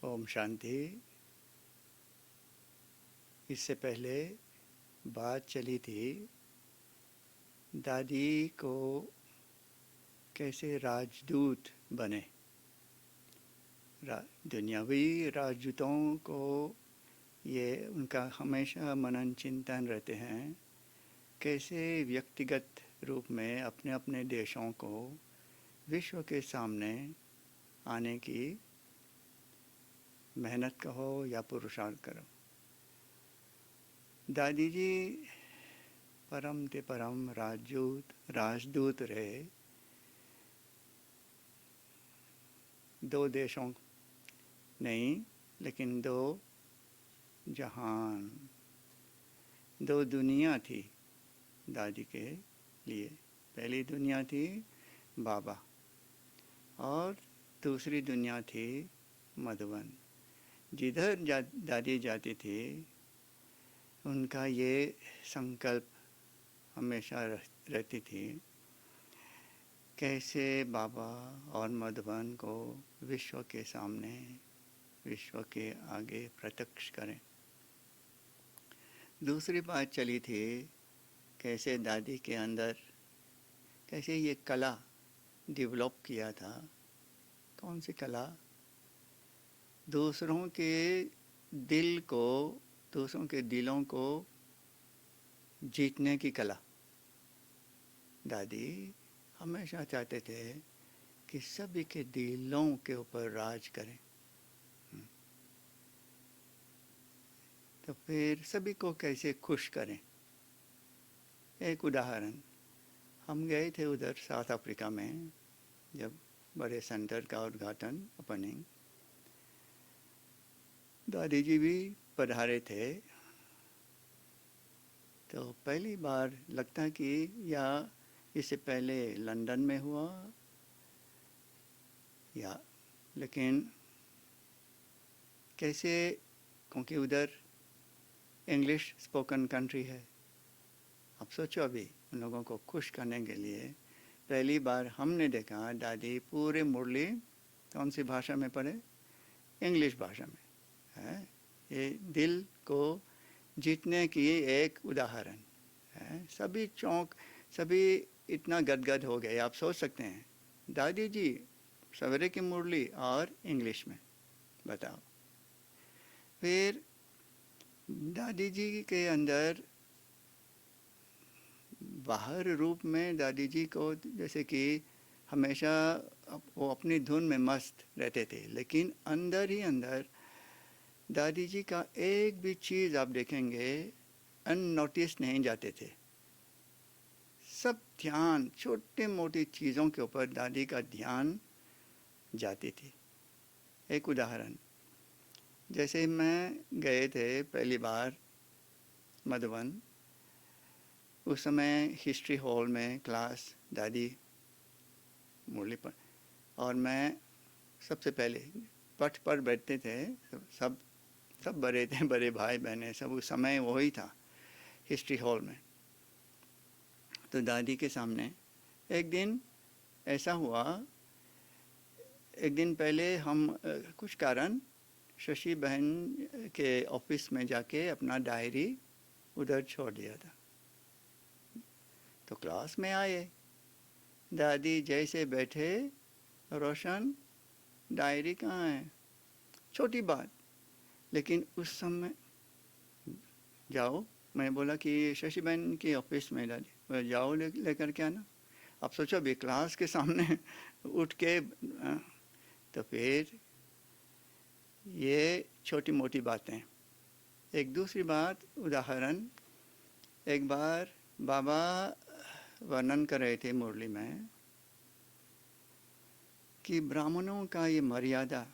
ओम शांति। इससे पहले बात चली थी दादी को कैसे राजदूत बने। दुनियावी राजदूतों को ये उनका हमेशा मनन चिंतन रहते हैं, कैसे व्यक्तिगत रूप में अपने अपने देशों को विश्व के सामने आने की मेहनत कहो या पुरुषार्थ करो। दादी जी परम ते परम राजदूत रहे। दो देशों नहीं, लेकिन दो जहान, दो दुनिया थी दादी के लिए। पहली दुनिया थी बाबा और दूसरी दुनिया थी मधुबन। जिधर दादी जाती थी उनका ये संकल्प हमेशा रहती थी, कैसे बाबा और मधुबन को विश्व के सामने, विश्व के आगे प्रत्यक्ष करें। दूसरी बात चली थी कैसे दादी के अंदर कैसे ये कला डेवलप किया था। कौन सी कला? दूसरों के दिल को, दूसरों के दिलों को जीतने की कला। दादी हमेशा चाहते थे कि सभी के दिलों के ऊपर राज करें। तो फिर सभी को कैसे खुश करें। एक उदाहरण, हम गए थे उधर साउथ अफ्रीका में, जब बड़े सेंटर का उद्घाटन ओपनिंग, दादी जी भी पधारे थे। तो पहली बार लगता कि या इससे पहले लंदन में हुआ या, लेकिन कैसे, क्योंकि उधर इंग्लिश स्पोकन कंट्री है। अब सोचो, अभी उन लोगों को खुश करने के लिए पहली बार हमने देखा दादी पूरे मुरली कौन सी भाषा में पढ़े? इंग्लिश भाषा में है। ये दिल को जीतने की एक उदाहरण है। सभी चौंक, सभी इतना गदगद हो गए। आप सोच सकते हैं, दादी जी सवेरे की मुरली और इंग्लिश में, बताओ। फिर दादी जी के अंदर बाहर रूप में दादी जी को जैसे कि हमेशा वो अपनी धुन में मस्त रहते थे, लेकिन अंदर ही अंदर दादी जी का एक भी चीज़ आप देखेंगे अननोटिस नहीं जाते थे। सब ध्यान छोटे मोटी चीज़ों के ऊपर दादी का ध्यान जाती थी। एक उदाहरण, जैसे मैं गए थे पहली बार मधुबन, उस समय हिस्ट्री हॉल में क्लास दादी मुरली पर, और मैं सबसे पहले पट पर बैठते थे। सब बड़े थे, बड़े भाई बहने सब, उस समय वही था हिस्ट्री हॉल में। तो दादी के सामने एक दिन ऐसा हुआ, एक दिन पहले हम कुछ कारण शशि बहन के ऑफिस में जाके अपना डायरी उधर छोड़ दिया था। तो क्लास में आए, दादी जैसे बैठे, रोशन डायरी कहाँ है? छोटी बात, लेकिन उस समय जाओ, मैं बोला कि शशि बहन की ऑफिस में दादी, जाओ लेकर के आना। आप सोचो अभी क्लास के सामने उठ के, तो फिर ये छोटी मोटी बातें। एक दूसरी बात, उदाहरण, एक बार बाबा वर्णन कर रहे थे मुरली में कि ब्राह्मणों का ये मर्यादा,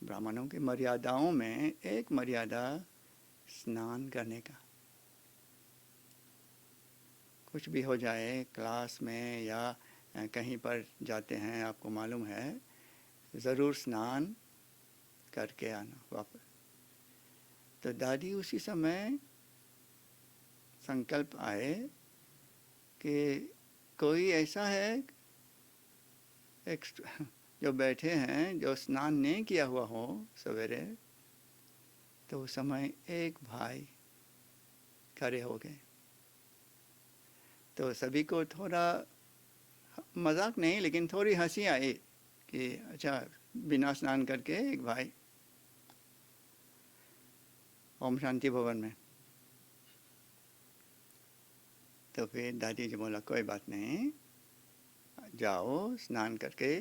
ब्राह्मणों की मर्यादाओं में एक मर्यादा स्नान करने का। कुछ भी हो जाए, क्लास में या कहीं पर जाते हैं, आपको मालूम है, ज़रूर स्नान करके आना वापस। तो दादी उसी समय संकल्प आए कि कोई ऐसा है एक जो बैठे हैं, जो स्नान नहीं किया हुआ हो सवेरे, तो उस समय एक भाई खड़े हो गए। तो सभी को थोड़ा मजाक नहीं लेकिन थोड़ी हंसी आई कि अच्छा, बिना स्नान करके एक भाई ओम शांति भवन में। तो फिर दादी जी बोला कोई बात नहीं, जाओ स्नान करके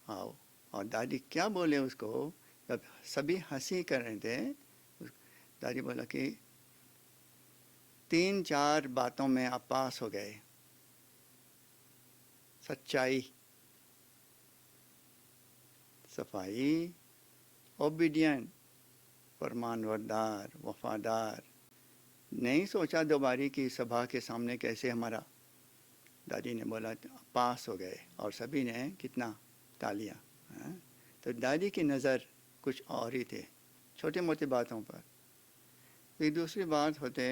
आओ। और दादी क्या बोले उसको, जब सभी हंसी कर रहे थे, दादी बोला कि 3-4 बातों में आप पास हो गए। सच्चाई, सफाई, ओबीडियंट, फरमानबरदार, वफादार। नहीं सोचा दोबारी कि सभा के सामने कैसे हमारा। दादी ने बोला पास हो गए और सभी ने कितना तालियां। तो दादी की नज़र कुछ और ही थे छोटे मोटे बातों पर। फिर दूसरी बात होते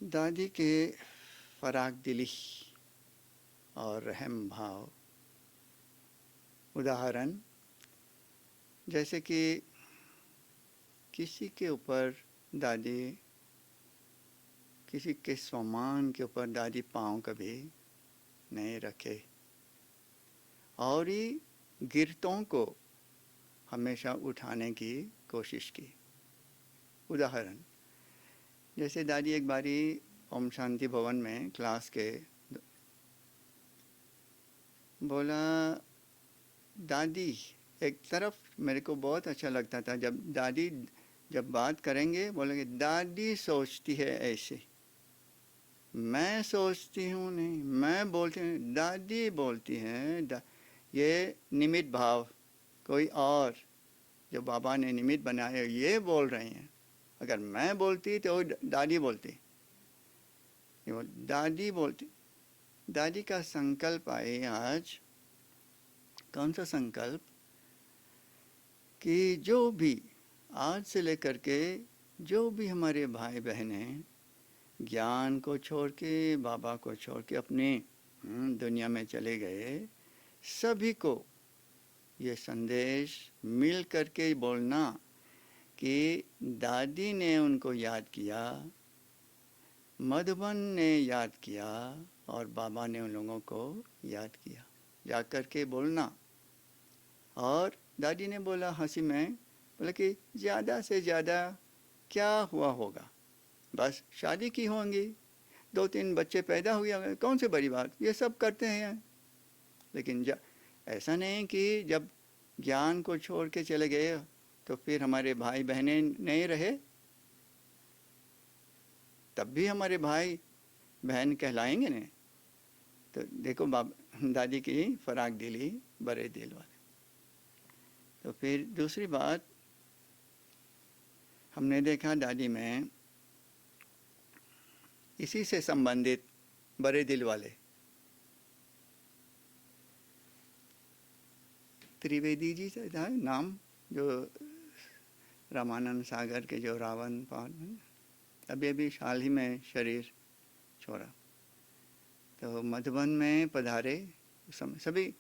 दादी के फराग दिली और रहम भाव। उदाहरण जैसे कि किसी के ऊपर दादी, किसी के सामान के ऊपर दादी पाँव कभी नहीं रखे, और ही गिरतों को हमेशा उठाने की कोशिश की। उदाहरण जैसे दादी एक बारी ओम शांति भवन में क्लास के बोला, दादी एक तरफ मेरे को बहुत अच्छा लगता था जब दादी जब बात करेंगे बोलेंगे दादी सोचती है ऐसे, मैं सोचती हूँ नहीं, मैं बोलती हूँ, दादी बोलती हैं। ये निमित्त भाव, कोई और जो बाबा ने निमित्त बनाए ये बोल रहे हैं। अगर मैं बोलती तो दादी बोलती, दादी बोलती। दादी का संकल्प आए आज। कौन सा संकल्प? कि जो भी आज से लेकर के जो भी हमारे भाई बहन हैं, ज्ञान को छोड़ के, बाबा को छोड़ के अपनी दुनिया में चले गए, सभी को ये संदेश मिल करके बोलना कि दादी ने उनको याद किया, मधुबन ने याद किया और बाबा ने उन लोगों को याद किया। जा कर के बोलना। और दादी ने बोला हंसी में, बोला कि ज़्यादा से ज़्यादा क्या हुआ होगा, बस शादी की होंगी, 2-3 बच्चे पैदा हुए होंगे, कौन सी बड़ी बात, ये सब करते हैं। लेकिन ऐसा नहीं कि जब ज्ञान को छोड़ के चले गए तो फिर हमारे भाई बहनें नहीं रहे, तब भी हमारे भाई बहन कहलाएंगे नहीं। तो देखो दादी की फराग दिली, बड़े दिल वाले। तो फिर दूसरी बात हमने देखा दादी में इसी से संबंधित बड़े दिल वाले त्रिवेदी जी था नाम, जो रामानंद सागर के जो रावण पान, अभी अभी हाल ही में शरीर छोड़ा। तो मधुबन में पधारे सभी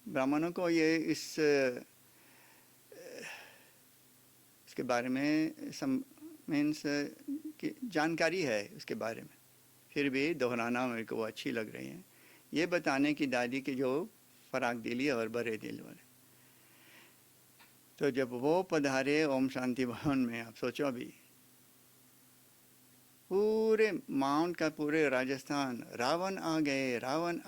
ब्राह्मणों को ये इसके बारे में मीन्स की जानकारी है उसके बारे में, फिर भी दोहराना मेरे को अच्छी लग रही है, ये बताने की दादी की जो फराग दिली और बड़े दिल वाले। तो जब वो पधारे ओम शांति भवन में, आप सोचो अभी पूरे माउंट का पूरे राजस्थान, रावण आ गए, रावण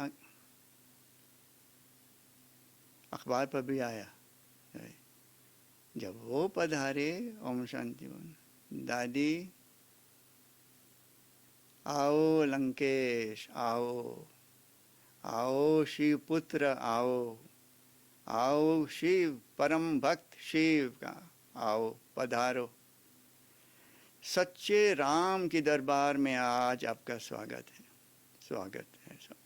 अखबार पर भी आया। जब वो पधारे ओम शांति भवन, दादी आओ लंकेश आओ, आओ शिव पुत्र आओ, आओ शिव परम भक्त शिव का आओ पधारो, सच्चे राम की दरबार में आज आपका स्वागत है, स्वागत है, स्वागत।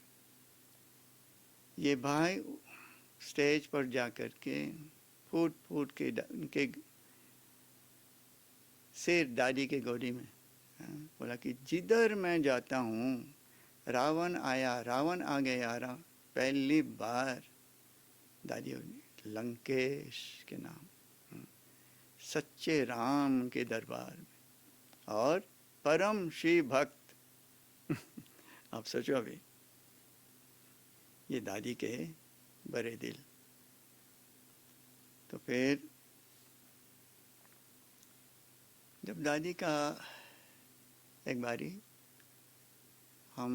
ये भाई स्टेज पर जाकर के फूट फूट के उनके सिर दादी के गोदी में बोला कि जिधर मैं जाता हूँ रावण आया, रावण आ गया, पहली बार दादी लंकेश के नाम, सच्चे राम के दरबार में और परम श्री भक्त आप सोचो अभी ये दादी के बड़े दिल। तो फिर जब दादी का एक बारी हम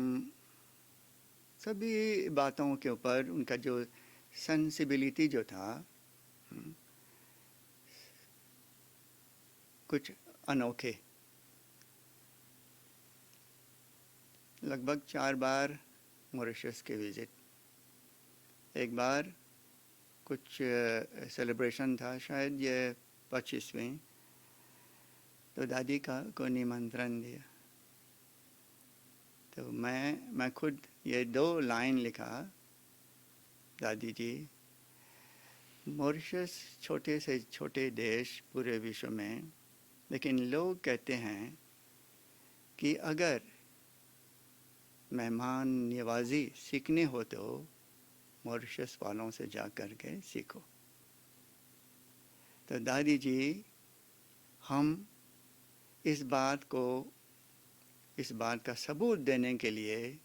सभी बातों के ऊपर उनका जो सेंसिबिलिटी जो था कुछ अनोखे, लगभग 4 बार मॉरिशस के विज़िट, एक बार कुछ सेलिब्रेशन था शायद ये 25वीं, तो दादी को निमंत्रण दिया। तो मैं खुद ये 2 लाइन लिखा, दादी जी मॉरिशस छोटे से छोटे देश पूरे विश्व में, लेकिन लोग कहते हैं कि अगर मेहमान नवाजी सीखने हो तो मॉरिशस वालों से जा कर के सीखो। तो दादी जी हम इस बात का सबूत देने के लिए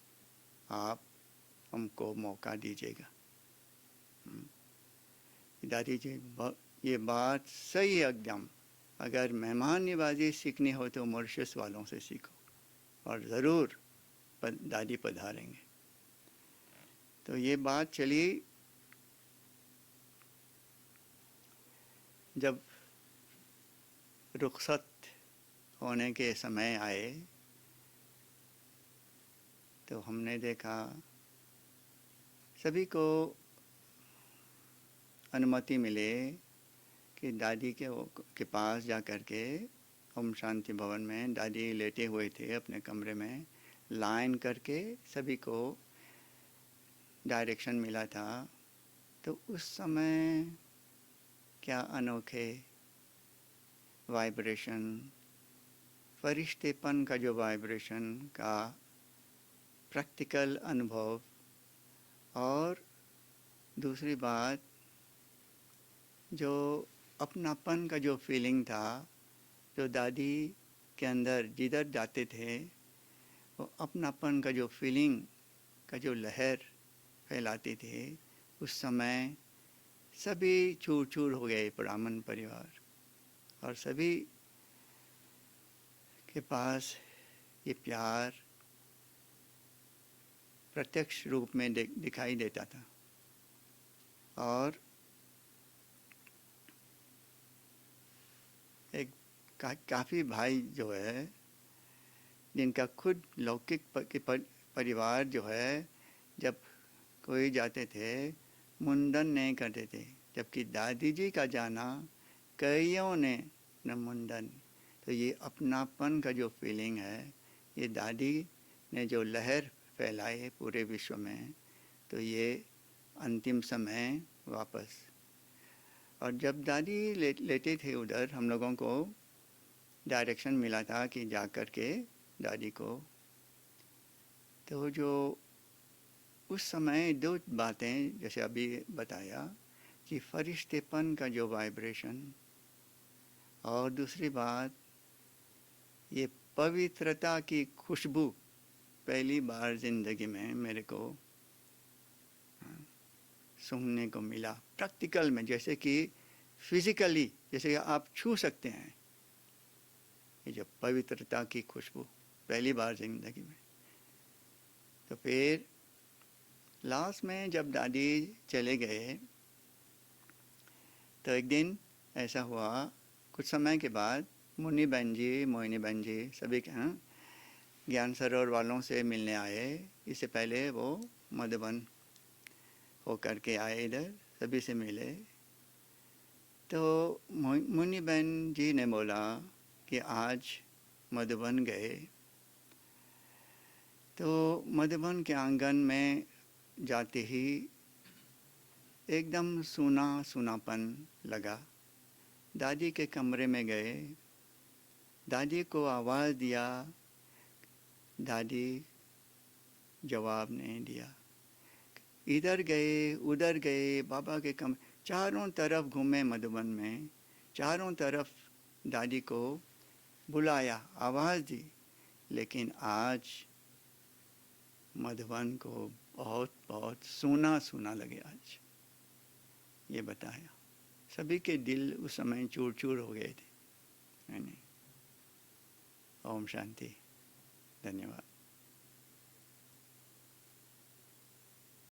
आप हमको मौका दीजिएगा। दादी जी ये बात सही है एकदम, अगर मेहमान नवाजी सीखनी हो तो मॉरिशस वालों से सीखो, और ज़रूर दादी पधारेंगे। तो ये बात चली। जब रुखसत होने के समय आए तो हमने देखा सभी को अनुमति मिले कि दादी के पास जा कर के ओम शांति भवन में दादी लेटे हुए थे अपने कमरे में, लाइन करके सभी को डायरेक्शन मिला था। तो उस समय क्या अनोखे वाइब्रेशन, फरिश्तेपन का जो वाइब्रेशन का प्रैक्टिकल अनुभव, और दूसरी बात जो अपनापन का जो फीलिंग था, जो दादी के अंदर जिधर जाते थे वो अपनापन का जो फीलिंग का जो लहर फैलाती थी, उस समय सभी चूर चूर हो गए ब्राह्मण परिवार, और सभी के पास ये प्यार प्रत्यक्ष रूप में दिखाई देता था। और एक काफ़ी भाई जो है जिनका खुद लौकिक परिवार जो है, जब कोई जाते थे मुंडन नहीं करते थे, जबकि दादी जी का जाना कईयों ने न मुंडन। तो ये अपनापन का जो फीलिंग है, ये दादी ने जो लहर फैलाई है पूरे विश्व में, तो ये अंतिम समय वापस। और जब दादी लेटे थे उधर, हम लोगों को डायरेक्शन मिला था कि जा कर के दादी को, तो जो उस समय 2 बातें जैसे अभी बताया कि फरिश्तेपन का जो वाइब्रेशन, और दूसरी बात ये पवित्रता की खुशबू पहली बार ज़िंदगी में मेरे को सूंघने को मिला प्रैक्टिकल में, जैसे कि फिजिकली, जैसे आप छू सकते हैं ये जो पवित्रता की खुशबू पहली बार ज़िंदगी में। तो फिर लास्ट में जब दादी चले गए तो एक दिन ऐसा हुआ, कुछ समय के बाद मुन्नी बहन जी, मोहिनी बहन जी सभी के यहाँ ज्ञान सरोवर वालों से मिलने आए। इससे पहले वो मधुबन होकर के आए, इधर सभी से मिले। तो मुन्नी बहन जी ने बोला कि आज मधुबन गए तो मधुबन के आंगन में जाते ही एकदम सूना सूनापन लगा। दादी के कमरे में गए, दादी को आवाज़ दिया, दादी जवाब नहीं दिया। इधर गए उधर गए, बाबा के कम चारों तरफ घूमे मधुबन में, चारों तरफ दादी को बुलाया, आवाज़ दी, लेकिन आज मधुबन को बहुत बहुत सूना सूना लगे। आज ये बताया, सभी के दिल उस समय चूर चूर हो गए थे, है नहीं। ओम शांति, धन्यवाद।